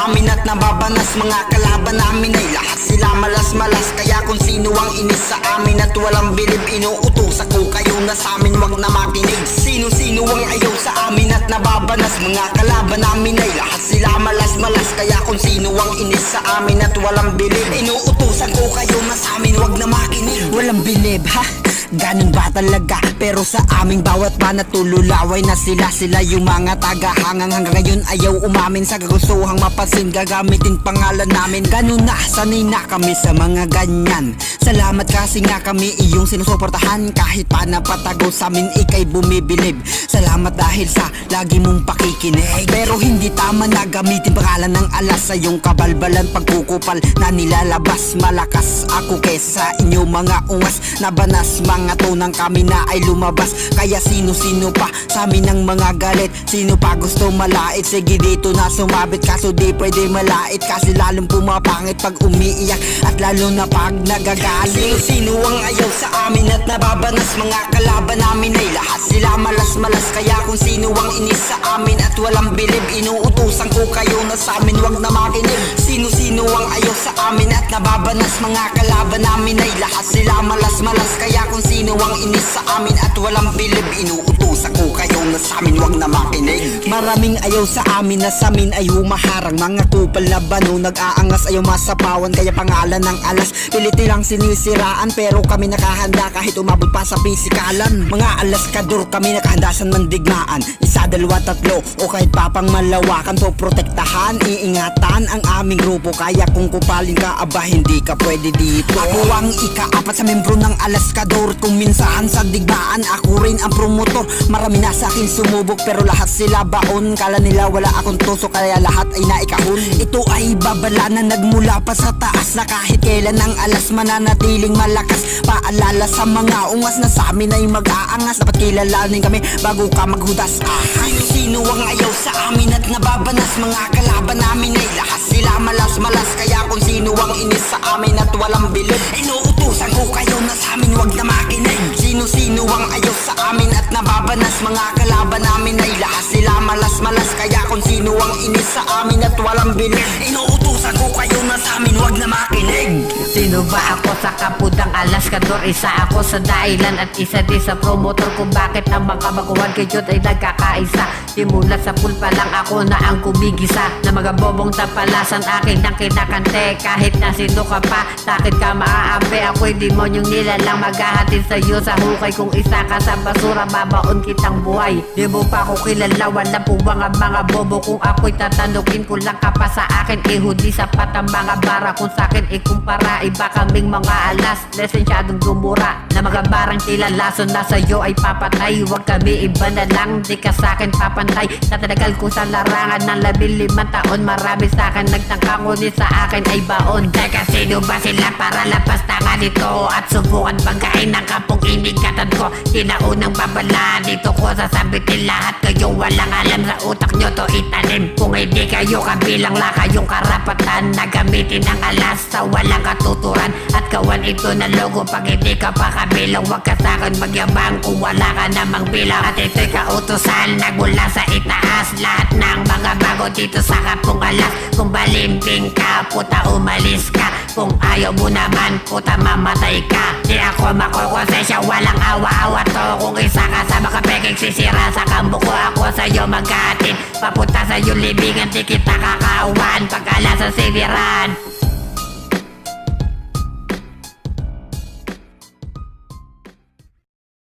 amin at nababanas. Mga kalaban namin ay lahat sila malas-malas. Kaya kung sino ang inis sa amin at walang bilib, inuutos ako kayo na sa amin wag na makinig. Sino-sino ang ayaw sa amin at nababanas. Mga kalaban namin ay lahat sila malas-malas. Kaya kung sino ang inis sa amin at walang bilib, inuutosan ko kayo na sa amin wag na makinig. Walang bilib ha? Ganun ba talaga? Pero sa aming bawat banat tululaway na sila. Sila yung mga tagahangang hanggang ngayon ayaw umamin sa kagustuhang mapasin. Gagamitin pangalan namin. Ganun na, sanay na kami sa mga ganyan. Salamat kasi nga kami iyong sinusuportahan. Kahit pa napatago sa amin ikay bumibilib. Salamat dahil sa lagi mong pakikinig. Pero hindi tama na gamitin pangalan ng alas sa iyong kabalbalan pagkukupal na nilalabas. Malakas ako kesa inyo mga ungas na banas. Mga tunang kami na ay lumabas. Kaya sino-sino pa sa amin ang mga galit. Sino pa gusto malait? Sige dito na sumabit. Kaso di pwede malait kasi lalong pumapangit pag umiiyak. At lalo na pag nagagalit. Sino-sino ang ayaw sa amin at nababanas. Mga kalaban namin ay lahat sila malas-malas. Kaya kung sino ang inis sa amin at walang bilib, inuutusan ko kayo na sa amin wag na makinig. Sino-sino ang ayaw sa amin at nababanas. Mga kalaban namin ay lahat sila malas-malas. Kaya kung sino ang inis sa amin at walang bilib, inuutosan ko kayo na sa amin wag na makinig. Maraming ayaw sa amin na sa amin ay humaharang. Mga kupal na bano nag-aangas ayaw masapawan. Kaya pangalan ng alas pilit nilang sinisiraan. Pero kami nakahanda kahit umabot pa sa pisikalan. Mga alaskador kami nakahanda sa mandigmaan. Isa, dalawa, tatlo o kahit pa pang malawakan. To protektahan, iingatan ang aming grupo. Kaya kung kupalin ka aba hindi ka pwede dito. Ako ang ikaapat sa membro ng alaskador. Kung minsan sa digmaan ako rin ang promotor. Marami na sa akin sumubok pero lahat sila baon. Kala nila wala akong tusok kaya lahat ay naikahon. Ito ay babala na nagmula pa sa taas. Na kahit kailan ang alas mananatiling malakas. Paalala sa mga ungas na sa amin ay mag-aangas. Dapat kilalanin kami bago ka maghudas. Sino ang ayaw sa amin at nababanas. Mga kalaban namin ay lahat sila malas-malas. Kaya kung sino ang inis sa amin at walang bilib, inuutusan ko kayo na sa amin wag na makinig. Sino-sino ang ayaw sa amin at nababanas. Mga kalaban namin ay lahat sila malas-malas. Kaya kung sino ang inis sa amin at walang bilib, inuutusan ko kayo na sa amin wag na makinig. Sino ba ako sa kapudang alaskador? Isa ako sa dahilan at isa din sa promotor kung bakit ang mga baguhan kayo ay nagkakaisa. Simulat sa pool pa lang ako na ang kumigisa. Na mga bobong tapalasan akin ang kinakante. Kahit na sino ka pa, sakit ka maaapi. Ako'y demonyong nilalang maghahatid sa'yo sa hukay. Kung isa ka sa basura, babaon kitang buhay. Di mo pa ako kilala, walang puwang ang mga bobo. Kung ako'y tatanungin ko lang ka pa sa akin, ihudi sapat ang mga bara. Kung sa'kin ikumpara, iba kaming mga alas. Lesensyadong gumura na mga barang tilalason na sa'yo ay papatay. Huwag kami iba na lang, di ka sa'kin papantay. Natalagal ko sa larangan ng 15 taon. Marami sa'kin nagtangka, ngunit sa akin ay baon. Teka, sino ba sila para lapas tanga dito? At subukan pagkain ng kapong inigatan ko. Kinaunang babala dito ko sasabitin lahat. Kayong walang alam sa utak nyo to itanim. Kung hindi kayo kabilang la kayong karapatan na gamitin ang alas sa walang katuturan. At kawan ito na logo pag hindi ka pa kabilang. Huwag ka sa'kin magyabang kung wala ka namang bilang. At ito'y kautusan nagmula sa itaas. Lahat ng mga bago dito sa kapong alas. Kung balimbing ka, puta umalis ka. Kung ayaw mo naman, puta mamatay ka. Di ako makukonsensya, walang awa-awa to. Kung isa ka sa mga peking sisira sa kambo ko, ako sa'yo maghahatid. Papunta sa'yo libingan, di kita kakaawan. Pag alas ang siniran.